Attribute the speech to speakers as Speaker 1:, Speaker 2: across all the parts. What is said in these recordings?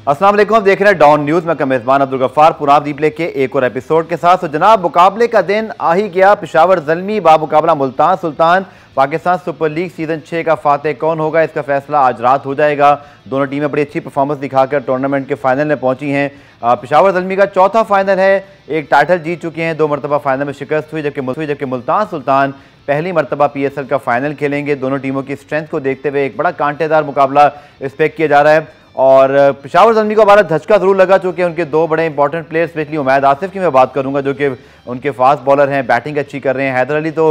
Speaker 1: अस्सलाम वालेकुम, आप देख रहे हैं डॉन न्यूज़। मैं का मेज़बान अब्दुल गफ्फार पुरादीप लेके एक और एपिसोड के साथ। तो जनाब, मुकाबले का दिन आ ही गया। Peshawar Zalmi बामुकाबला Multan Sultan. Pakistan super league season 6 का फातेह कौन होगा, इसका फैसला आज रात हो जाएगा। दोनों टीमें बड़ी अच्छी परफॉर्मेंस दिखाकर टूर्नामेंट के फाइनल में पहुंची हैं। पेशावर ज़ल्मी का चौथा फाइनल है, एक टाइटल जीत चुके हैं, 2 मरतबा फाइनल में शिकस्त हुई, जबकि मुल्तान सुल्तान पहली मरतबा PSL का फाइनल खेलेंगे। दोनों टीमों की स्ट्रेंथ को देखते हुए एक बड़ा कांटेदार मुकाबला एक्सपेक्ट किया जा रहा है। और पेशावर ज़ल्मी को हमारा धचका ज़रूर लगा, चूँकि उनके 2 बड़े important players, specially Umaid Asif की मैं बात करूँगा, जो कि उनके फास्ट बॉलर हैं, बैटिंग अच्छी कर रहे हैं। हैदर अली तो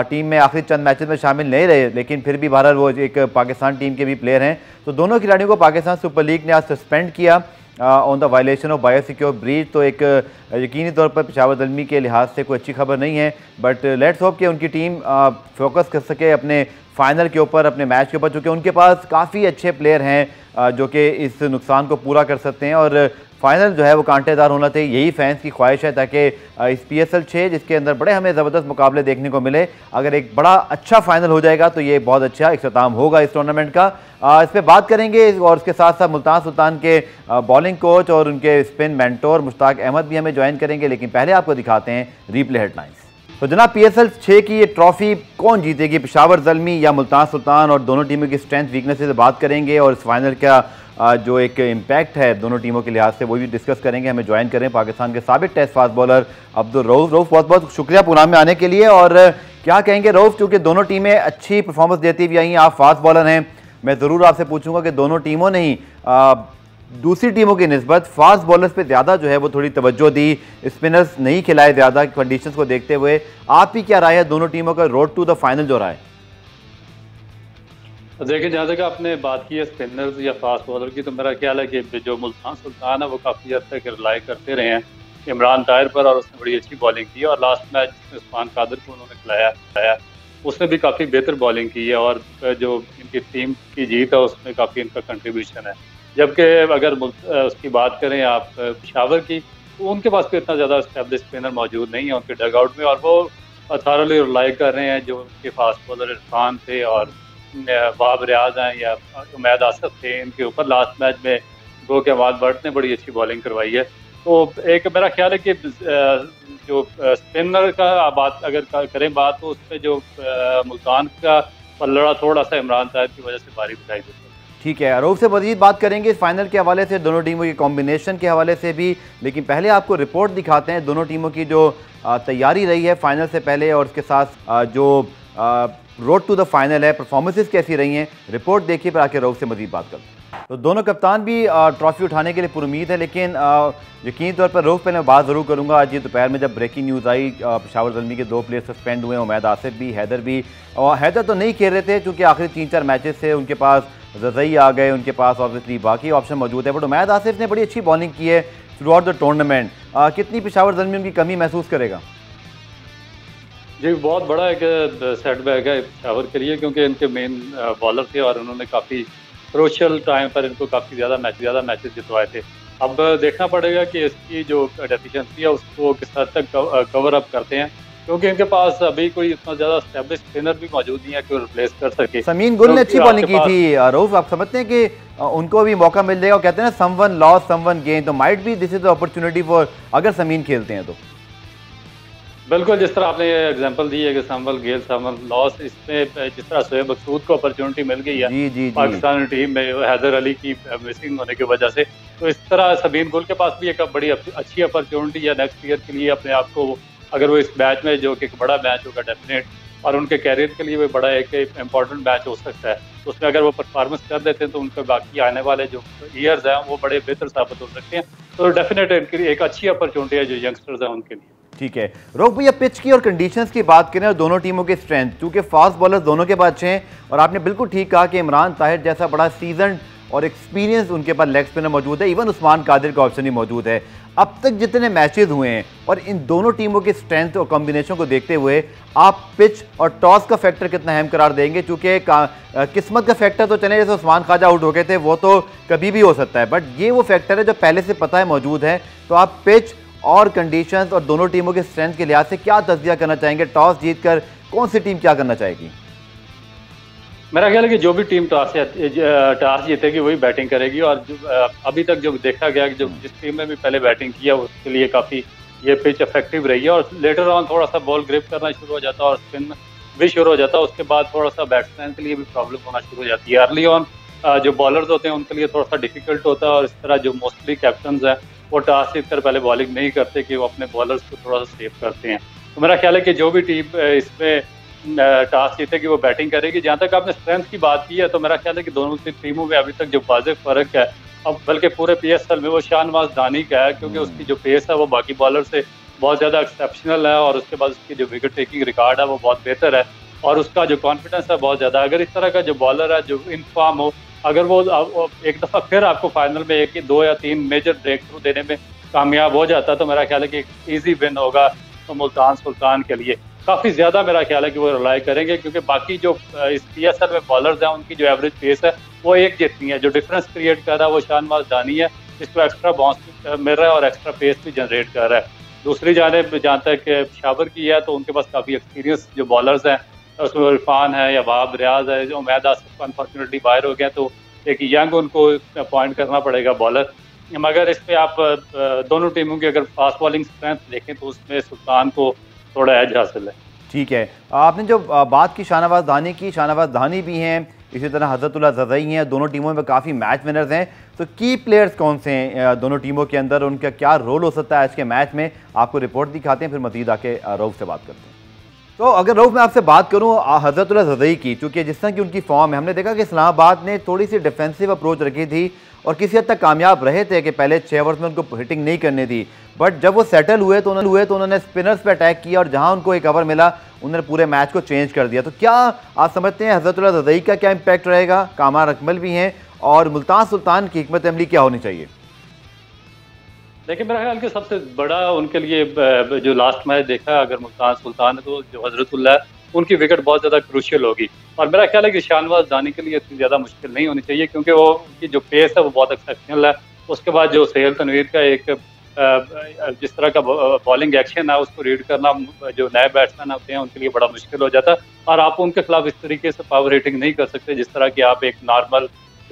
Speaker 1: टीम में आखिरी चंद मैचेस में शामिल नहीं रहे, लेकिन फिर भी बहरहाल वो एक पाकिस्तान टीम के भी प्लेयर हैं। तो दोनों खिलाड़ियों को पाकिस्तान सुपर लीग ने आज सस्पेंड किया on the violation of biosecure breach. तो एक यकीनी तौर पर पेशावर ज़ल्मी के लिहाज से कोई अच्छी खबर नहीं है, बट लेट्स होप कि उनकी टीम फोकस कर सके अपने फाइनल के ऊपर, अपने मैच के ऊपर, चूँकि उनके पास काफ़ी अच्छे प्लेयर हैं जो कि इस नुकसान को पूरा कर सकते हैं। और फाइनल जो है वो कांटेदार होना चाहिए, यही फैंस की ख्वाहिश है, ताकि इस PSL 6 जिसके अंदर बड़े हमें ज़बरदस्त मुकाबले देखने को मिले, अगर एक बड़ा अच्छा फाइनल हो जाएगा तो ये बहुत अच्छा इख्तिताम होगा इस टूर्नामेंट का। इस पर बात करेंगे और उसके साथ साथ मुल्तान सुल्तान के बॉलिंग कोच और उनके स्पिन मेंटोर मुश्ताक अहमद भी हमें ज्वाइन करेंगे। लेकिन पहले आपको दिखाते हैं रीप्ले हेडलाइंस। तो जनाब, PSL 6 की ये ट्रॉफी कौन जीतेगी, पेशावर ज़ल्मी या मुल्तान सुल्तान, और दोनों टीमों की स्ट्रेंथ वीकनेसेस से बात करेंगे और इस फाइनल का जो एक इम्पैक्ट है दोनों टीमों के लिहाज से वो भी डिस्कस करेंगे। हमें ज्वाइन करें पाकिस्तान के साबिक test fast bowler Abdul Rauf. Rauf, बहुत बहुत शुक्रिया प्रोग्राम में आने के लिए। और क्या कहेंगे रऊफ, क्योंकि दोनों टीमें अच्छी परफॉर्मेंस देती हुई आई हैं, आप फास्ट बॉलर हैं, मैं ज़रूर आपसे पूछूंगा कि दोनों टीमों ने ही दूसरी टीमों की निस्बत फास्ट बॉलर्स पे ज़्यादा जो है वो थोड़ी तवज्जो दी, स्पिनर्स नहीं खिलाए ज़्यादा कंडीशंस को देखते हुए। आपकी क्या राय है दोनों टीमों का रोड टू द फाइनल जो रहा है?
Speaker 2: देखिए, जहाँ तक आपने बात की है स्पिनर्स या फास्ट बॉलर की, तो मेरा ख्याल है कि जो मुल्तान सुल्तान है वो काफ़ी हद तक रिलाई करते रहे हैं इमरान ताहिर पर, और उसने बड़ी अच्छी बॉलिंग की। और लास्ट मैच उस्मान कादिर को उन्होंने खिलाया, उसने भी काफ़ी बेहतर बॉलिंग की है, और जो इनकी टीम की जीत है उसमें काफ़ी इनका कंट्रीब्यूशन है। जबकि अगर उसकी बात करें आप पेशावर की, तो उनके पास कोई इतना ज़्यादा एस्टेब्लिश स्पिनर मौजूद नहीं है उनके डगआउट में, और वो थारली रिलाई कर रहे हैं जो उनके फास्ट बॉलर इरफान थे और वहाब रियाज हैं या उमैद आसिफ थे, इनके ऊपर लास्ट मैच में गो के अमाद भट्ट ने बड़ी अच्छी बॉलिंग करवाई है। तो एक मेरा ख्याल है कि जो स्पिनर का बात अगर करें बात, तो उसमें जो मुल्तान का पल्लड़ा थोड़ा सा इमरान ताहिर की वजह से भारी दिखाई देता है।
Speaker 1: ठीक है, रऊफ से मजीद बात करेंगे इस फाइनल के हवाले से, दोनों टीमों के कॉम्बिनेशन के हवाले से भी। लेकिन पहले आपको रिपोर्ट दिखाते हैं दोनों टीमों की जो तैयारी रही है फाइनल से पहले, और उसके साथ जो रोड टू द फाइनल है, परफॉर्मेंसेस कैसी रही हैं, रिपोर्ट देखिए पर आके रऊफ से मजीद बात करते हैं। तो दोनों कप्तान भी ट्रॉफी उठाने के लिए पुरुमीद है, लेकिन यकीनी तौर पर रऊफ पे मैं बात ज़रूर करूँगा। आज ये दोपहर में जब ब्रेकिंग न्यूज़ आई, पेशावर ज़ल्मी के 2 प्लेयर सस्पेंड हुए, उमैद आसिफ भी, हैदर भी। और हैदर तो नहीं खेल रहे थे क्योंकि आखिरी 3-4 मैचेस से उनके पास रज़ई आ गए, उनके पास ऑब्वियसली बाकी ऑप्शन मौजूद है, बट उमैद आसिफ ने बड़ी अच्छी बॉलिंग की है थ्रू आउट द टूर्नामेंट। कितनी पेशावर ज़ल्मी उनकी कमी महसूस करेगा?
Speaker 2: जी, बहुत बड़ा एक सेटबैक है पेशावर के लिए, क्योंकि इनके मेन बॉलर थे और उन्होंने काफ़ी क्रूशियल टाइम पर इनको काफ़ी ज़्यादा मैचेस जितवाए थे। अब देखना पड़ेगा कि इसकी जो डेफिशिएंसी है उसको किस हद तक कवर अप करते हैं, क्योंकि इनके पास अभी कोई इतना ज़्यादा एस्टेब्लिश स्पिनर भी मौजूद नहीं है कि रिप्लेस कर सके।
Speaker 1: समीन गुल ने अच्छी बॉलिंग की थी रऊफ, आप समझते हैं कि उनको भी मौका मिल जाएगा? कहते हैं ना, समवन लॉस समवन गेन, तो might be this is the opportunity for, अगर समीन खेलते हैं तो।
Speaker 2: बिल्कुल, जिस तरह आपने ये एग्जांपल दी है कि समवन गेल समवन लॉस, इसमें जिस तरह शोएब मकसूद को अपॉर्चुनिटी मिल गई है
Speaker 1: जी
Speaker 2: पाकिस्तान टीम में हैदर अली की मिसिंग होने की वजह से, तो इस तरह समीन गुल के पास भी एक बड़ी अच्छी अपॉर्चुनिटी है नेक्स्ट ईयर के लिए अपने आप को, अगर वो इस मैच में, जो कि एक बड़ा मैच होगा डेफिनेट, और उनके कैरियर के लिए वो बड़ा एक इम्पॉर्टेंट मैच हो सकता है, तो उसमें अगर वो परफॉर्मेंस कर देते हैं तो उनके बाकी आने वाले जो ईयर्स हैं वो बड़े बेहतर साबित हो सकते हैं। तो डेफिनेट इनके लिए एक अच्छी अपॉर्चुनिटी है जो यंगस्टर्स हैं उनके लिए।
Speaker 1: ठीक है रोक भैया, पिच की और कंडीशंस की बात करें और दोनों टीमों के स्ट्रेंथ, क्योंकि फास्ट बॉलर्स दोनों के पास अच्छे हैं, और आपने बिल्कुल ठीक कहा कि इमरान ताहिर जैसा बड़ा सीजन और एक्सपीरियंस उनके पास लेग स्पिनर मौजूद है, इवन उस्मान कादिर का ऑप्शन ही मौजूद है। अब तक जितने मैचेस हुए हैं और इन दोनों टीमों के स्ट्रेंथ और कॉम्बिनेशन को देखते हुए आप पिच और टॉस का फैक्टर कितना अहम करार देंगे? क्योंकि किस्मत का फैक्टर तो चले, जैसे उस्मान ख्वाजा आउट हो गए थे, वो तो कभी भी हो सकता है, बट ये वो फैक्टर है जो पहले से पता है मौजूद है। तो आप पिच और कंडीशंस और दोनों टीमों के स्ट्रेंथ के लिहाज से क्या तज्जिया करना चाहेंगे? टॉस जीतकर कौन सी टीम क्या करना चाहेगी?
Speaker 2: मेरा ख्याल है कि जो भी टीम टॉस जीतेगी वही बैटिंग करेगी। और अभी तक जो देखा गया कि जो जिस टीम ने भी पहले बैटिंग किया उसके लिए काफ़ी ये पिच इफेक्टिव रही है। और लेटर ऑन थोड़ा सा बॉल ग्रिप करना शुरू हो जाता है और स्पिन भी शुरू हो जाता है, उसके बाद थोड़ा सा बैट्समैन के लिए भी प्रॉब्लम होना शुरू हो जाती है। अर्ली ऑन जो बॉलर्स होते हैं उनके लिए थोड़ा सा डिफिकल्ट होता है। और इस तरह जो मोस्टली कैप्टन हैं वो टॉस जीतकर पहले बॉलिंग नहीं करते कि वो अपने बॉलर्स को थोड़ा सा सेव करते हैं। तो मेरा ख्याल है कि जो भी टीम इसमें टॉस जीतेगी वो बैटिंग करेगी। जहाँ तक आपने स्ट्रेंथ की बात की है तो मेरा ख्याल है कि दोनों टीमों में अभी तक जो वाज़ेह फर्क है, अब बल्कि पूरे PSL में, वो शाहनवाज दानी का है, क्योंकि उसकी जो पेस है वो बाकी बॉलर से बहुत ज़्यादा एक्सेप्शनल है। और उसके बाद उसकी जो विकेट टेकिंग रिकॉर्ड है वो बहुत बेहतर है और उसका जो कॉन्फिडेंस है बहुत ज़्यादा। अगर इस तरह का जो बॉलर है जो इन फॉर्म हो, अगर वो एक दफ़ा फिर आपको फाइनल में 1 2 या 3 मेजर ब्रेक थ्रू देने में कामयाब हो जाता है तो मेरा ख्याल है कि एक ईजी विन होगा तो मुल्तान सुल्तान के लिए। काफ़ी ज़्यादा मेरा ख्याल है कि वो रिलाई करेंगे, क्योंकि बाकी जो इस PSL में बॉलर्स हैं उनकी जो एवरेज पेस है वो एक जितनी है। जो डिफरेंस क्रिएट कर रहा है वो शाहनवाज दानी है, जिसको एक्स्ट्रा बाउंस मिल रहा है और एक्स्ट्रा पेस भी जनरेट कर रहा है। दूसरी जानिब जहाँ तक पेशावर की है तो उनके पास काफ़ी एक्सपीरियंस जो बॉलर्स हैं, उसमें इरफान है या वहाब रियाज है, जो उमैद आसिफ अनफॉर्चुनेटली बाहर हो गया तो एक यंग उनको अपॉइंट करना पड़ेगा बॉलर। मगर इस पर आप दोनों टीमों की अगर फास्ट बॉलिंग स्ट्रेंथ देखें तो उसमें सुल्तान को थोड़ा एज हासिल है।
Speaker 1: ठीक है, आपने जो बात की शाहनवाज दानी की, शाहनवाज दानी भी हैं, इसी तरह हजरतुल्लाह ज़रई हैं, दोनों टीमों में काफ़ी मैच विनर्स हैं। तो की प्लेयर्स कौन से हैं दोनों टीमों के अंदर, उनका क्या रोल हो सकता है आज के मैच में? आपको रिपोर्ट दिखाते हैं, फिर मज़ीद आके रऊफ़ से बात करते हैं। तो अगर रऊफ़ मैं आपसे बात करूं हजरतुल्लाह ज़रई की, चूँकि जिस तरह की उनकी फॉर्म है, हमने देखा कि इस्लामाबाद ने थोड़ी सी डिफेंसिव अप्रोच रखी थी और किसी हद तक कामयाब रहे थे कि पहले 6 ओवर्स में उनको हिटिंग नहीं करनी थी। बट जब वो सेटल हुए तो उन्होंने स्पिनर्स पे अटैक किया और जहां उनको एक ओवर मिला उन्होंने पूरे मैच को चेंज कर दिया। तो क्या आप समझते हैं हजरतुल्लाह ज़रई का क्या इम्पैक्ट रहेगा? कामरान अकमल भी हैं और मुल्तान सुल्तान की हिकमत अमली क्या होनी चाहिए?
Speaker 2: देखिए, मेरा ख्याल कि सबसे बड़ा उनके लिए जो लास्ट मैच देखा अगर मुल्तान सुल्तान है तो जो हजरतुल्लाह है उनकी विकेट बहुत ज़्यादा क्रूशियल होगी। और मेरा ख्याल है कि शाहनवाज दानी के लिए इतनी ज़्यादा मुश्किल नहीं होनी चाहिए, क्योंकि वो उनकी जो पेस है वो बहुत एक्सेप्शनल है। उसके बाद जो सोहेल तनवीर का एक जिस तरह का बॉलिंग एक्शन है उसको रीड करना जो नए बैट्समैन होते हैं उनके लिए बड़ा मुश्किल हो जाता है। और आप उनके खिलाफ इस तरीके से पावर हिटिंग नहीं कर सकते जिस तरह की आप एक नॉर्मल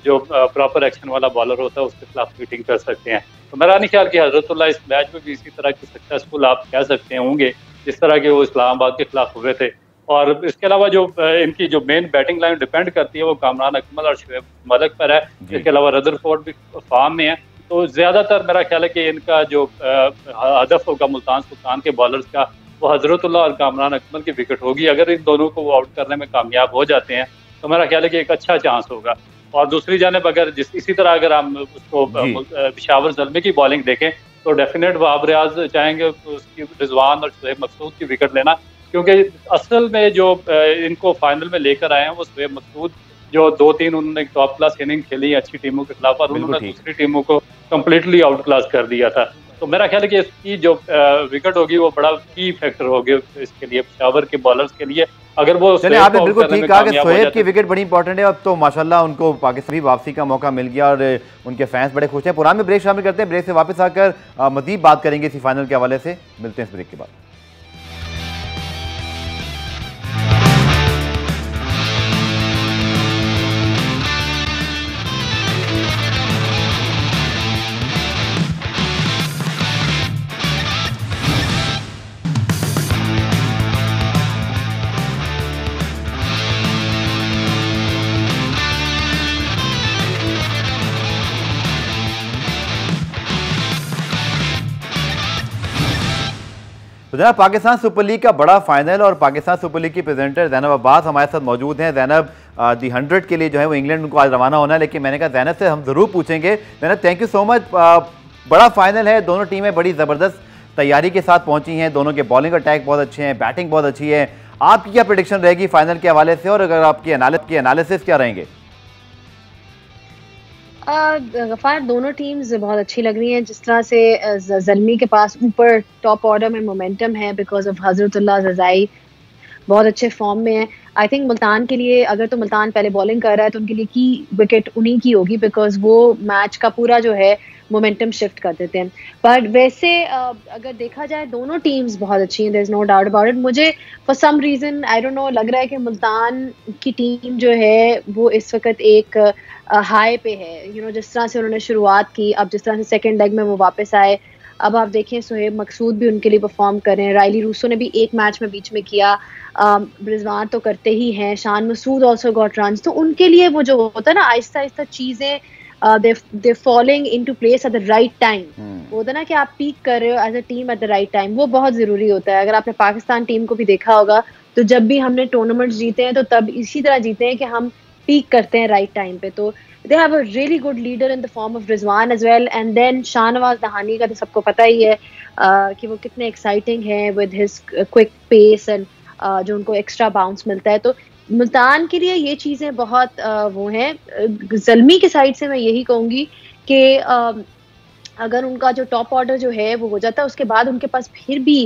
Speaker 2: जो प्रॉपर एक्शन वाला बॉलर होता है उसके खिलाफ हिटिंग कर सकते हैं। तो मेरा नहीं ख्याल कि हजरतुल्लाह इस मैच में भी इसी तरह की सक्सेसफुल आप कह सकते हैं होंगे जिस तरह के वो इस्लामाबाद के खिलाफ हुए थे। और इसके अलावा जो इनकी जो मेन बैटिंग लाइन डिपेंड करती है वो कामरान अकमल और शुएब मलिक पर है। इसके अलावा रदरफोर्ड भी फॉर्म में है। तो ज़्यादातर मेरा ख्याल है कि इनका जो हदफ होगा मुल्तान सुल्तान के बॉलर्स का वो हजरतुल्लाह और कामरान अकमल की विकेट होगी। अगर इन दोनों को वो आउट करने में कामयाब हो जाते हैं तो मेरा ख्याल है कि एक अच्छा चांस होगा। और दूसरी जानिब अगर इसी तरह अगर हम उसको पेशावर ज़ल्मी की बॉलिंग देखें तो डेफिनेट वहाब रियाज चाहेंगे उसकी रिजवान और शुएब मकसूद की विकेट लेना, क्योंकि असल में जो इनको फाइनल में लेकर आए हैं वो शुएब मकसूद जो 2-3 उन्होंने टॉप क्लास इनिंग खेली अच्छी टीमों के खिलाफ और उन्होंने दूसरी टीमों को कम्प्लीटली आउट क्लास कर दिया था। तो मेरा ख्याल है कि इसकी जो विकेट होगी वो बड़ा की फैक्टर होगी इसके लिए, पेशावर के बॉलर्स के लिए। अगर वो
Speaker 1: चलिए, आपने बिल्कुल ठीक कहा कि शोएब की विकेट बड़ी इंपॉर्टेंट है। अब तो माशाल्लाह उनको पाकिस्तान भी वापसी का मौका मिल गया और उनके फैंस बड़े खुश हैं। पुराने में ब्रेक शामिल करते हैं, ब्रेक से वापस आकर मजीद बात करेंगे इसी फाइनल के हवाले से। मिलते हैं इस ब्रेक के बाद। तो जनाब, पाकिस्तान सुपर लीग का बड़ा फाइनल और पाकिस्तान सुपर लीग की प्रेजेंटर ज़ैनब अब्बास हमारे साथ मौजूद हैं। ज़ैनब, दी 100 के लिए जो है वो इंग्लैंड उनको आज रवाना होना है, लेकिन मैंने कहा ज़ैनब से हम ज़रूर पूछेंगे। Zainab, thank you so much. बड़ा फाइनल है, दोनों टीमें बड़ी ज़बरदस्त तैयारी के साथ पहुंची हैं, दोनों के बॉलिंग अटैक बहुत अच्छे हैं, बैटिंग बहुत अच्छी है। आपकी क्या प्रेडिक्शन रहेगी फाइनल के हवाले से और अगर आपकी एनालिसिस क्या रहेंगे?
Speaker 3: गफ़ार, दोनों टीम्स बहुत अच्छी लग रही हैं। जिस तरह से ज़ल्मी के पास ऊपर टॉप ऑर्डर में मोमेंटम है बिकॉज ऑफ हजरतुल्लाह ज़रई, बहुत अच्छे फॉर्म में है। आई थिंक मुल्तान के लिए अगर तो मुल्तान पहले बॉलिंग कर रहा है तो उनके लिए की विकेट उन्हीं की होगी बिकॉज वो मैच का पूरा जो है मोमेंटम शिफ्ट कर देते हैं। पर वैसे अगर देखा जाए दोनों टीम्स बहुत अच्छी हैं, there is no doubt about it. मुझे for some reason I don't know लग रहा है कि मुल्तान की टीम जो है वो इस वक्त एक हाई पे है। जिस तरह से उन्होंने शुरुआत की, अब जिस तरह से सेकेंड लेग में वो वापस आए, अब आप देखें सोहेब मकसूद भी उनके लिए परफॉर्म कर रहे हैं, रायली रूसो ने भी एक मैच में बीच में किया, रिजवान तो करते ही हैं, Shan Masood also got runs. तो उनके लिए वो जो होता है ना आहिस्ता आहिस्ता चीज़ें they falling into place at the right time. वो होता है ना कि आप पीक कर रहे हो as a team at the right time, वो बहुत ज़रूरी होता है। अगर आपने पाकिस्तान टीम को भी देखा होगा तो जब भी हमने टूर्नामेंट्स जीते हैं तो तब इसी तरह जीते हैं कि हम पीक करते हैं राइट टाइम पे। तो they have a really good leader in the form of Rizwan as well, and then Shahnawaz दहानी का तो सबको पता ही है कि वो कितने एक्साइटिंग हैं with his quick pace and जो उनको एक्स्ट्रा बाउंस मिलता है। तो मुल्तान के लिए ये चीज़ें बहुत वो हैं। ज़ल्मी की साइड से मैं यही कहूँगी कि अगर उनका जो टॉप ऑर्डर जो है वो हो जाता है, उसके बाद उनके पास फिर भी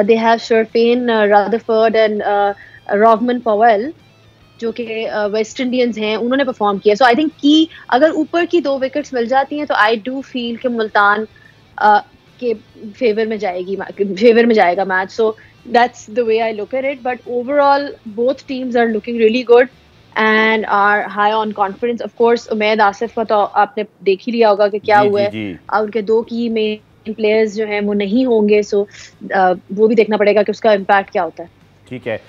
Speaker 3: they have Sherfane Rutherford and Rovman Powell जो कि वेस्ट इंडियंस हैं, उन्होंने परफॉर्म किया। सो आई थिंक कि अगर ऊपर की 2 विकेट्स मिल जाती हैं तो आई डू फील कि मुल्तान के फेवर में जाएगा match. So that's the way I look at it. But overall both teams are looking really good and are high on confidence. Of course Umaid Asif का तो आपने देख ही लिया होगा कि क्या हुआ है। उनके 2 की मेन प्लेयर्स जो हैं वो नहीं होंगे, सो वो भी देखना पड़ेगा कि उसका इम्पैक्ट क्या होता है।
Speaker 1: ठीक है,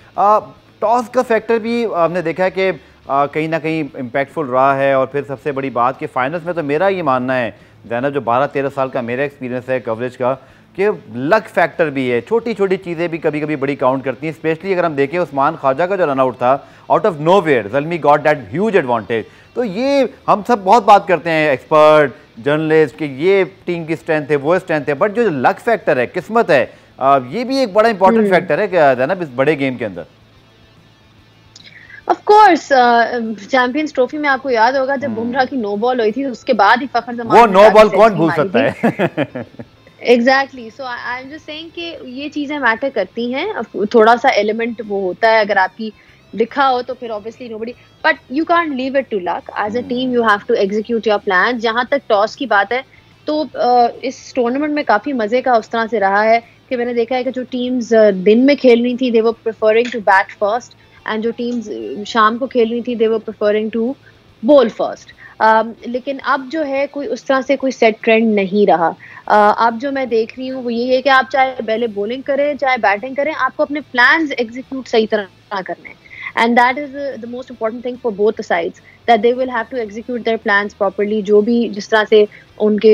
Speaker 1: टॉस का फैक्टर भी हमने देखा है कि कहीं ना कहीं इम्पैक्टफुल रहा है। और फिर सबसे बड़ी बात कि फाइनल्स में तो मेरा ये मानना है ज़ैनब, जो 12-13 साल का मेरा एक्सपीरियंस है कवरेज का, कि लक फैक्टर भी है। छोटी छोटी चीज़ें भी कभी कभी बड़ी काउंट करती हैं। स्पेशली अगर हम देखें उस्मान ख्वाजा का जो रन आउट था out of nowhere, Zalmi got that huge advantage. तो ये हम सब बहुत बात करते हैं एक्सपर्ट जर्नलिस्ट कि ये टीम की स्ट्रेंथ है, वो स्ट्रेंथ है, बट जो लक फैक्टर है, किस्मत है, ये भी एक बड़ा इंपॉर्टेंट फैक्टर है ज़ैनब इस बड़े गेम के अंदर।
Speaker 3: ऑफ कोर्स चैंपियंस ट्रॉफी में आपको याद होगा जब बुमराह की नो बॉल हुई थी, उसके बाद ही फखर जमान,
Speaker 1: वो नो बॉल कौन भूल सकता है।
Speaker 3: Exactly. So I am just saying कि ये चीजें मैटर करती हैं। थोड़ा सा एलिमेंट वो होता है, अगर आपकी लिखा हो तो फिर obviously nobody, but you can't leave it to luck. As a team you have to execute your plan. जहां तक टॉस की बात है तो इस टूर्नामेंट में काफी मजे का उस तरह से रहा है कि मैंने देखा है कि जो टीम्स दिन में खेल रही थी they were preferring to bat first, and जो टीम्स शाम को खेल रही थी they were preferring to bowl first. लेकिन अब जो है कोई उस तरह से कोई सेट ट्रेंड नहीं रहा। अब जो मैं देख रही हूँ वो ये है कि आप चाहे पहले बॉलिंग करें चाहे बैटिंग करें, आपको अपने प्लान्स एग्जीक्यूट सही तरह करने हैं। And that is the most important thing for both the sides, that they will have to execute their plans properly. जो भी जिस तरह से उनके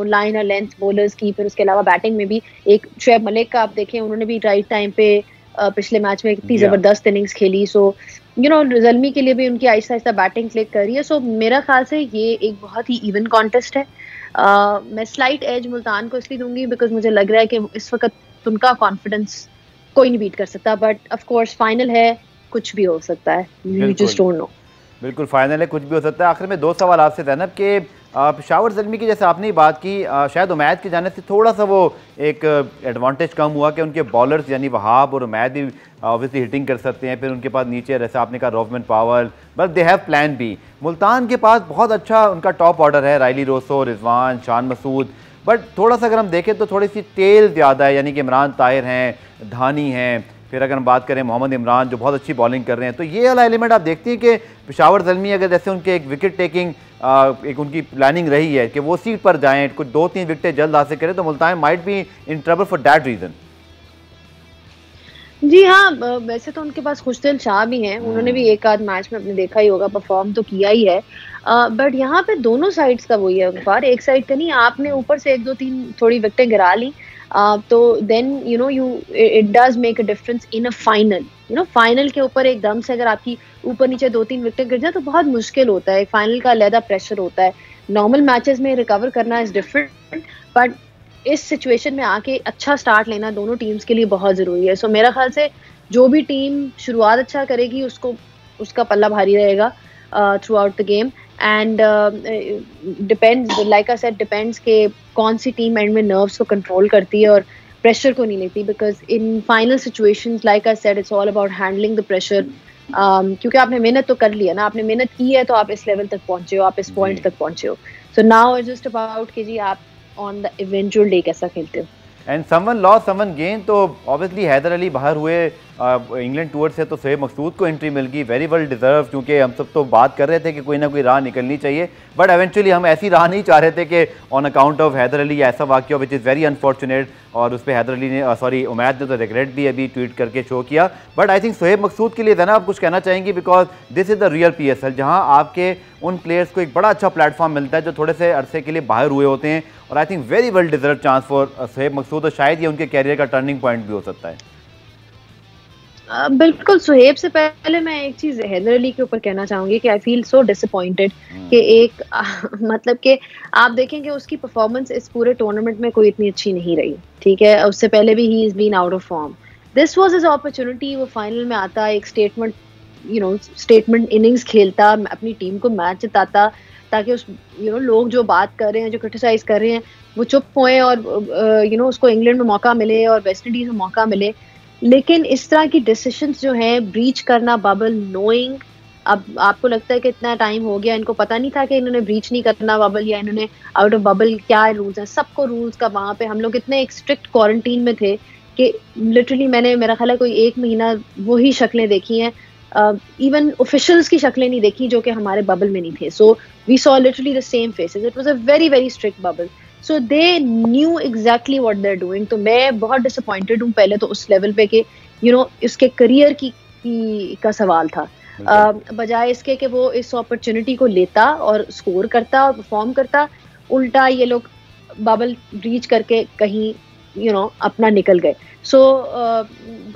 Speaker 3: लाइन और लेंथ बॉलर्स की, फिर उसके अलावा बैटिंग में भी एक शुएब मलिक का आप देखें, उन्होंने भी राइट टाइम पे पिछले मैच में इतनी जबरदस्त इनिंग्स खेली। सो ज़ल्मी के लिए भी उनकी आहिस्ता आहिस्ता बैटिंग क्लिक कर रही है। सो मेरा ख्याल से ये एक बहुत ही इवन कॉन्टेस्ट है। मैं स्लाइट एज मुल्तान को इसलिए दूंगी बिकॉज मुझे लग रहा है कि इस वक्त उनका कॉन्फिडेंस कोई नहीं बीट कर सकता। बट ऑफ कोर्स फाइनल है, कुछ भी हो सकता है, यू जस्ट डोंट नो।
Speaker 1: बिल्कुल फाइनल है, कुछ भी हो सकता है। आखिर में 2 सवाल आपसे ज़ैनब के पेशावर ज़ल्मी की जैसे आपने बात की, शायद उमैद की जाने से थोड़ा सा वो एक एडवांटेज कम हुआ कि उनके बॉलर्स यानी वहाब और उमैद भी ऑब्वियसली हिटिंग कर सकते हैं। फिर उनके पास नीचे जैसे आपने कहा Rovman Powell, but they have plan B. Multan के पास बहुत अच्छा उनका टॉप ऑर्डर है, Rilee Rossouw, Rizwan, Shan Masood, but थोड़ा सा अगर हम देखें तो थोड़ी सी तेल ज़्यादा है, यानी कि इमरान ताहिर हैं, धानी हैं, फिर अगर हम बात करें मोहम्मद इमरान जो बहुत अच्छी बॉलिंग कर रहे हैं। तो ये वाला एलिमेंट आप देखते हैं कि पेशावर ज़ल्मी अगर जैसे उनके एक विकेट टेकिंग एक उनकी प्लानिंग रही है कि वो सीट पर जाएं, कुछ 2-3 विकेटें जल्द हासिल करें, तो Multan might be in trouble for that reason.
Speaker 3: जी हाँ, वैसे तो उनके पास खुशदिल शाह भी हैं, उन्होंने भी एक आध मैच में अपने देखा ही होगा, परफॉर्म तो किया ही है। बट यहाँ पे दोनों साइड्स का वही है गफ्फार, एक साइड का नहीं, आपने ऊपर से 1-2-3 थोड़ी विकेटें गिरा ली तो then it does make a difference in a final. Final के ऊपर एकदम से अगर आपकी ऊपर नीचे 2-3 विकेटें गिर जाए तो बहुत मुश्किल होता है। फाइनल का अलग प्रेशर होता है। नॉर्मल मैचेस में रिकवर करना इज डिफरेंट, बट इस सिचुएशन में आके अच्छा स्टार्ट लेना दोनों टीम्स के लिए बहुत ज़रूरी है। सो मेरा ख्याल से जो भी टीम शुरुआत अच्छा करेगी उसका पल्ला भारी रहेगा through out the game. And depends, like I said, depends के कौन सी टीम एंड में नर्व्स को कंट्रोल करती है और प्रेशर को नहीं लेती। Because in final situations like I said it's all about handling the pressure. क्योंकि आपने मेहनत तो कर लिया ना, आपने मेहनत की है तो आप इस लेवल तक पहुंचे हो, आप इस पॉइंट तक पहुंचे हो। So now it's just about कि जी आप on the eventual day कैसा खेलते हो.
Speaker 1: And someone loss someone gain, तो ऑब्वियसली हैदर अली बाहर हुए इंग्लैंड टूर से, तो शोएब मकसूद को एंट्री मिल गई, वेरी वेल डिजर्व, क्योंकि हम सब तो बात कर रहे थे कि कोई ना कोई राह निकलनी चाहिए, बट एवेंचुअली हम ऐसी राह नहीं चाह रहे थे कि on account of Haider Ali ऐसा वाक़या विच इज़ वेरी अनफॉर्चुनेट, और उस पर हैदर अली ने सॉरी उमैद ने तो रिग्रेट भी अभी ट्वीट करके शो किया, बट आई थिंक शोएब मकसूद के लिए ज़ैनब आप कुछ कहना चाहेंगी, because this is the real PSL जहाँ आपके उन प्लेयर्स को एक बड़ा अच्छा प्लेटफॉर्म मिलता है जो थोड़े से अरसे के लिए बाहर हुए होते हैं, और I think very well deserve chance for Shoaib Maqsood, और शायद ये उनके कैरियर का टर्निंग पॉइंट भी हो सकता है।
Speaker 3: बिल्कुल. शोएब से पहले मैं एक चीज हैदर अली के ऊपर कहना चाहूंगी कि आई फील सो डिसअपॉइंटेड कि एक मतलब कि आप देखेंगे उसकी परफॉर्मेंस इस पूरे टूर्नामेंट में कोई इतनी अच्छी नहीं रही, ठीक है. उससे पहले भी he is been out of form. This was his opportunity. वो फाइनल में आता, एक स्टेटमेंट इनिंग्स खेलता, अपनी टीम को मैच जिताता, ताकि उस लोग जो बात कर रहे हैं, जो क्रिटिसाइज कर रहे हैं, वो चुप होएं और उसको इंग्लैंड में मौका मिले और वेस्ट इंडीज में मौका मिले. लेकिन इस तरह की डिसीजंस जो हैं, ब्रीच करना बबल, नोइंग, अब आपको लगता है कि इतना टाइम हो गया, इनको पता नहीं था कि इन्होंने ब्रीच नहीं करना बबल, या इन्होंने आउट ऑफ बबल क्या रूल्स हैं. सबको रूल्स का वहाँ पे हम लोग इतने एक स्ट्रिक्ट क्वारंटीन में थे कि लिटरली मैंने, मेरा ख्याल है कोई 1 महीना वही शक्लें देखी हैं, इवन ऑफिशियल्स की शक्लें नहीं देखी जो कि हमारे बबल में नहीं थे. So we saw literally the same faces. It was a very very strict bubble. So they knew exactly what they are doing. तो मैं बहुत डिसअपॉइंटेड हूँ पहले तो उस लेवल पे कि इसके करियर का सवाल था, बजाय इसके कि वो इस अपॉर्चुनिटी को लेता और स्कोर करता और परफॉर्म करता. उल्टा ये लोग बबल ब्रीच करके कहीं अपना निकल गए. So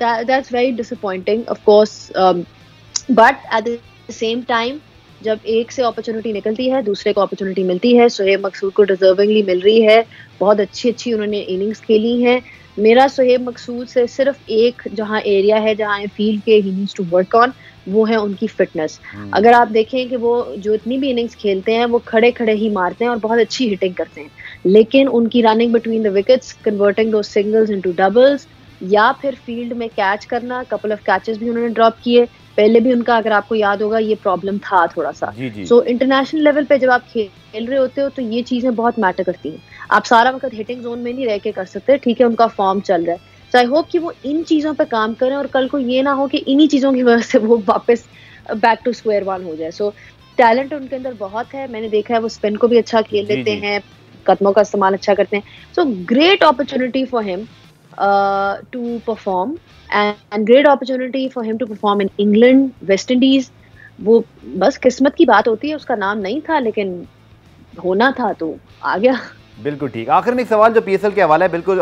Speaker 3: that's very disappointing of course, but at the same time जब एक से अपॉर्चुनिटी निकलती है, दूसरे को अपॉर्चुनिटी मिलती है. शोएब मकसूद को डिजर्विंगली मिल रही है, बहुत अच्छी उन्होंने इनिंग्स खेली हैं. मेरा शोएब मकसूद से सिर्फ एक जहां एरिया है जहां आई फील के he needs to work on, वो है उनकी फिटनेस. अगर आप देखें कि वो जो इतनी भी इनिंग्स खेलते हैं वो खड़े खड़े ही मारते हैं और बहुत अच्छी हिटिंग करते हैं, लेकिन उनकी running between the wickets, converting दो सिंगल्स इनटू डबल्स, या फिर फील्ड में कैच करना, कपल ऑफ कैचेस भी उन्होंने ड्रॉप किए. पहले भी उनका, अगर आपको याद होगा, ये प्रॉब्लम था थोड़ा सा. सो इंटरनेशनल लेवल पे जब आप खेल रहे होते हो तो ये चीजें बहुत मैटर करती हैं. आप सारा वक्त हिटिंग जोन में नहीं रह के कर सकते, ठीक है, उनका फॉर्म चल रहा है. सो आई होप कि वो इन चीजों पे काम करें और कल को ये ना हो कि इन्हीं चीजों की वजह से वो वापस बैक टू स्क्वायर वन हो जाए. सो टैलेंट उनके अंदर बहुत है, मैंने देखा है वो स्पिन को भी अच्छा खेल लेते हैं, कदमों का इस्तेमाल अच्छा करते हैं. So great opportunity for him to perform and great opportunity for him to perform in England, West Indies. वो बस किस्मत की बात होती है, उसका नाम नहीं था लेकिन होना था तो आ गया.
Speaker 1: बिल्कुल ठीक. आखिर में एक सवाल जो PSL के हवाले है, बिल्कुल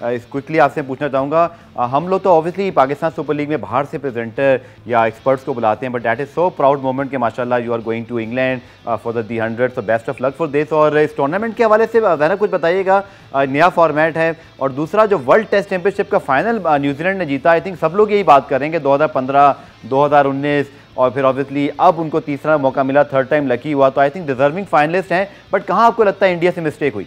Speaker 1: क्विकली आपसे पूछना चाहूँगा. हम लोग तो ऑब्वियसली पाकिस्तान सुपर लीग में बाहर से प्रेजेंटर या एक्सपर्ट्स को बुलाते हैं, but that is so proud moment कि माशाल्लाह you are going to England for the 100. So best of luck for this. और इस टूर्नामेंट के हवाले से ज़रा कुछ बताइएगा. नया फॉर्मेट है, और दूसरा जो वर्ल्ड टेस्ट चैंपियनशिप का फाइनल न्यूजीलैंड ने जीता, आई थिंक सब लोग यही बात करेंगे 2015, 2019, और फिर ऑब्वियसली अब उनको तीसरा मौका मिला, थर्ड टाइम लकी हुआ, तो आई थिंक डिजर्विंग फाइनलिस्ट हैं. बट कहाँ आपको लगता है इंडिया से मिस्टेक हुई?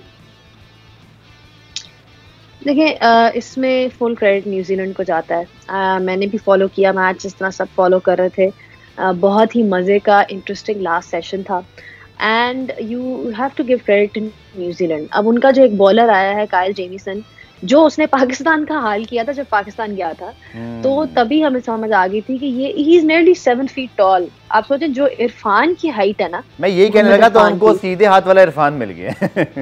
Speaker 3: देखिए, इसमें फुल क्रेडिट न्यूजीलैंड को जाता है. मैंने भी फॉलो किया मैच, जिस तरह सब फॉलो कर रहे थे. बहुत ही मज़े का इंटरेस्टिंग लास्ट सेशन था, and you have to give credit to New Zealand. अब उनका जो एक बॉलर आया है काइल जेमिसन, जो उसने पाकिस्तान का हाल किया था जब पाकिस्तान गया था, तो तभी हमें समझ आ गई थी कि ये he is nearly 7 feet tall. आप सोचें जो इरफान की हाइट है ना,
Speaker 1: मैं यही कहने लगा, तो उनको सीधे हाथ वाला इरफान मिल गया.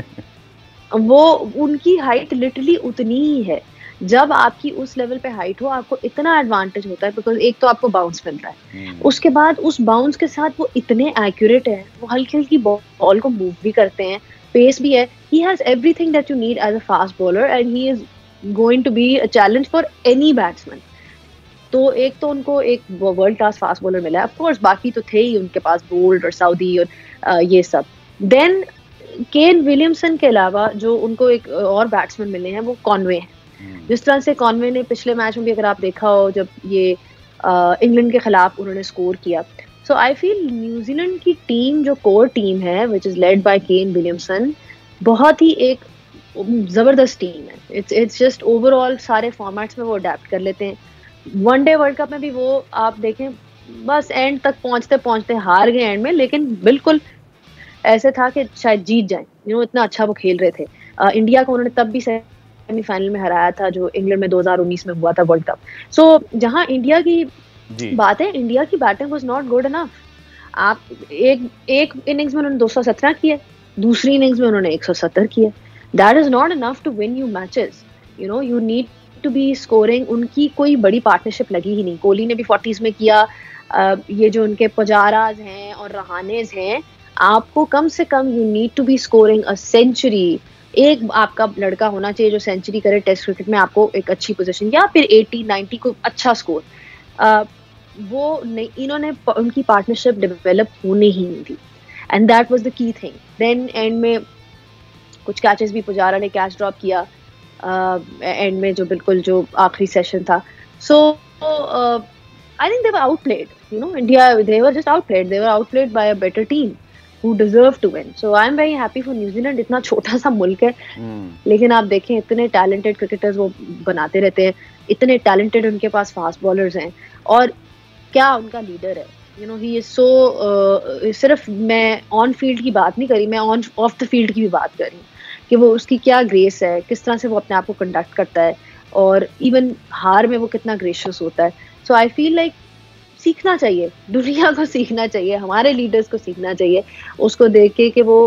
Speaker 3: वो उनकी हाइट लिटरली उतनी ही है. जब आपकी उस लेवल पे हाइट हो, आपको इतना एडवांटेज होता है, बिकॉज एक तो आपको बाउंस मिलता है, उसके बाद उस बाउंस के साथ वो इतने एक्यूरेट है, वो हल्की हल्की बॉल को मूव भी करते हैं, पेस भी है. He has everything that you need as a fast bowler, and he is going to be a challenge for any batsman. तो एक तो उनको एक वर्ल्ड क्लास फास्ट बॉलर मिला है, ऑफ कोर्स बाकी तो थे ही उनके पास, बोल्ट और सऊदी और ये सब. देन केन विलियमसन के अलावा जो उनको एक और बैट्समैन मिले हैं, वो कॉनवे हैं. जिस तरह से कॉनवे ने पिछले मैच में भी, अगर आप देखा हो, जब ये इंग्लैंड के खिलाफ उन्होंने स्कोर किया. सो आई फील न्यूजीलैंड की टीम, जो कोर टीम है, which is led by Kane Williamson, बहुत ही एक जबरदस्त टीम है. इट्स जस्ट ओवरऑल सारे फॉर्मेट्स में वो अडेप्ट कर लेते हैं. वनडे वर्ल्ड कप में भी वो आप देखें, बस एंड तक पहुंचते पहुंचते हार गए एंड में, लेकिन बिल्कुल ऐसे था कि शायद जीत जाए, इतना अच्छा वो खेल रहे थे। इंडिया को उन्होंने तब भी सेमीफाइनल में हराया था जो इंग्लैंड में 2019 में हुआ था वर्ल्ड कप। सो जहां इंडिया की बात है, इंडिया की batting was not good enough. आप एक इनिंग्स में उन्होंने 217 किए, दूसरी इनिंग्स में उन्होंने 170 किए। That is not enough to win you matches. You need to be scoring. उनकी कोई बड़ी पार्टनरशिप लगी ही नहीं। कोहली ने भी 40s में किया, ये जो उनके पुजाराज हैं और रहानेज हैं, आपको कम से कम you need to be scoring a century. एक आपका लड़का होना चाहिए जो सेंचुरी करे टेस्ट क्रिकेट में, आपको एक अच्छी पोजीशन, या फिर 80-90 को अच्छा स्कोर। वो नहीं, इन्होंने उनकी पार्टनरशिप डेवलप होने ही नहीं दी, and that was the key thing. Then end में कुछ कैचेस भी पुजारा ने कैच ड्रॉप किया एंड में, जो बिल्कुल जो आखिरी सेशन था। So I think they were outplayed, India, they were just outplayed, they were outplayed by a better team who deserve to win. So I'm very happy for New Zealand. इतना छोटा सा मुल्क है, लेकिन आप देखें इतने टैलेंटेड क्रिकेटर्स वो बनाते रहते हैं, इतने टैलेंटेड उनके पास फास्ट बॉलर्स हैं, और क्या उनका लीडर है, ही इज सो। सिर्फ मैं ऑन फील्ड की बात नहीं करी, मैं ऑफ द फील्ड की भी बात कर रही हूँ कि वो उसकी क्या ग्रेस है, किस तरह से वो अपने आप को कंडक्ट करता है, और इवन हार में वो कितना ग्रेशियस होता है। सो आई फील लाइक सीखना चाहिए, दुनिया को सीखना चाहिए, हमारे लीडर्स को सीखना चाहिए उसको देख के कि वो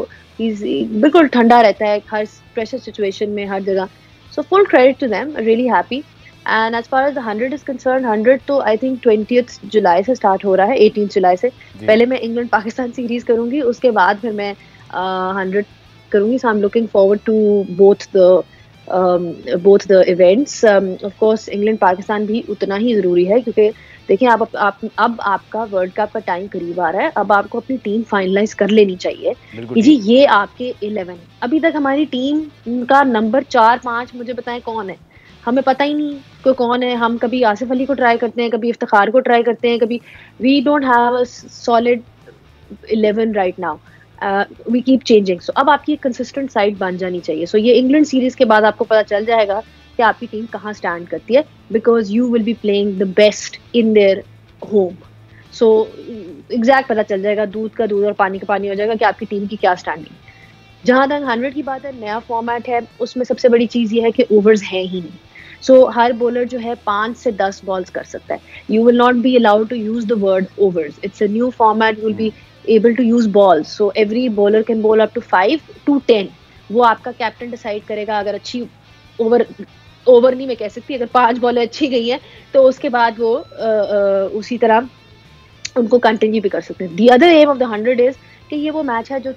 Speaker 3: बिल्कुल ठंडा रहता है हर प्रेशर सिचुएशन में, हर जगह। So full credit to them, really happy. And as far as the 100 is concerned, 100 तो आई थिंक 20th जुलाई से स्टार्ट हो रहा है, 18th जुलाई से। पहले मैं इंग्लैंड पाकिस्तान सीरीज करूंगी, उसके बाद फिर मैं 100 करूंगी। So I am looking forward to both the events. Of course England Pakistan भी उतना ही जरूरी है, क्योंकि देखिए अब आपका वर्ल्ड कप का टाइम करीब आ रहा है। अब आपको अपनी टीम फाइनलाइज कर लेनी चाहिए कि जी ये आपके 11। अभी तक हमारी टीम का नंबर 4-5 मुझे बताएं कौन है, हमें पता ही नहीं कोई कौन है। हम कभी आसिफ अली को ट्राई करते हैं, कभी इफ्तिखार को ट्राई करते हैं, कभी we don't have a solid 11 right now, we keep changing. So अब आपकी कंसिस्टेंट साइड बन जानी चाहिए। सो ये इंग्लैंड सीरीज के बाद आपको पता चल जाएगा कि आपकी टीम कहाँ स्टैंड करती है, because you will be playing the best in their home. So exact पता चल जाएगा, दूध का दूध और पानी का पानी हो जाएगा कि आपकी टीम की क्या स्टैंडिंग। जहां तक 100 की बात है, नया फॉर्मेट है, उसमें सबसे बड़ी चीज ये है कि ओवर्स है ही नहीं। सो हर बॉलर जो है 5 से 10 बॉल्स कर सकता है। You will not be allowed to use the word overs, it's a new format, you will be able to use balls, so every bowler can bowl up to 5 to 10। वो आपका captain decide करेगा। अगर अच्छी over नहीं मैं कह सकती, अगर 5 बॉलें अच्छी गई हैं तो उसके बाद वो उसी तरह उनको कंटिन्यू भी कर सकते हैं। The other aim of the 100 is कि ये वो मैच है जो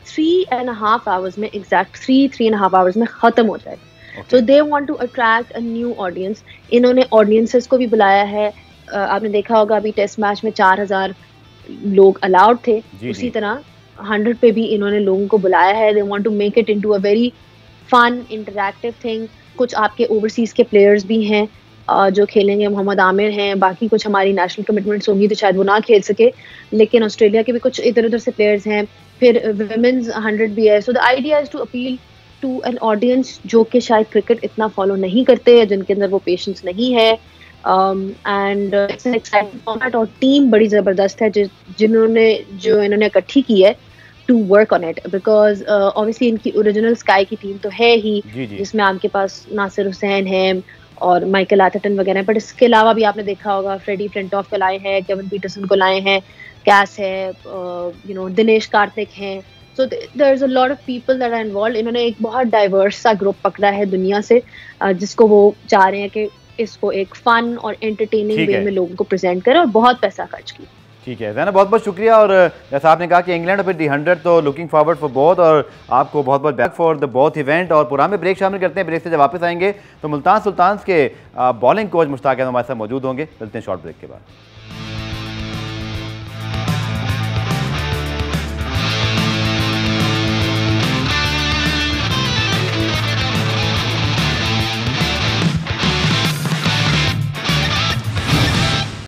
Speaker 3: 3.5 आवर्स में, एग्जैक्ट 3.5 आवर्स में खत्म हो जाएगा। So they want to attract a new audience. इन्होंने ऑडियंसेस को भी बुलाया है। आपने देखा होगा अभी टेस्ट मैच में 4000 लोग अलाउड थे, उसी तरह 100 पे भी इन्होंने लोगों को बुलाया है। They want to make it into a very fun interactive thing. कुछ आपके ओवरसीज के प्लेयर्स भी हैं जो खेलेंगे, मोहम्मद आमिर हैं, बाकी कुछ हमारी नेशनल कमिटमेंट्स होंगी तो शायद वो ना खेल सके, लेकिन ऑस्ट्रेलिया के भी कुछ इधर उधर से प्लेयर्स हैं। फिर विमेंस 100 भी है। So the idea is to appeal to an audience जो कि शायद क्रिकेट इतना फॉलो नहीं करते हैं, जिनके अंदर वो पेशेंस नहीं है। And it's an exciting format, और टीम बड़ी जबरदस्त है जिन्होंने इन्होंने इकट्ठी की है to work on it, because obviously इनकी ओरिजिनल स्काई की टीम तो है ही, जिसमें आपके पास नासिर हुसैन है और माइकल एथरटन वगैरह, बट इसके अलावा भी आपने देखा होगा फ्रेडी फ्लिंटॉफ को लाए हैं, केविन पीटरसन को लाए हैं, कैस है, दिनेश कार्तिक हैं। So there is a lot of people that are involve. इन्होंने एक बहुत डाइवर्स सा ग्रुप पकड़ा है दुनिया से, जिसको वो चाह रहे हैं कि इसको एक फन और एंटरटेनिंग वे में लोगों को प्रेजेंट करें, और बहुत पैसा खर्च किया।
Speaker 1: ठीक है ज़ैनब, बहुत बहुत शुक्रिया। और जैसा आपने कहा कि इंग्लैंड और फिर दी 100, तो लुकिंग फॉरवर्ड फॉर बोथ, और आपको बहुत बहुत back for the both event. और प्रोग्राम में ब्रेक शामिल करते हैं। ब्रेक से जब वापस आएंगे तो मुल्तान सुल्तान्स के बॉलिंग कोच मुश्ताक अहमद हमारे साथ मौजूद होंगे। चलते हैं शॉर्ट ब्रेक के बाद।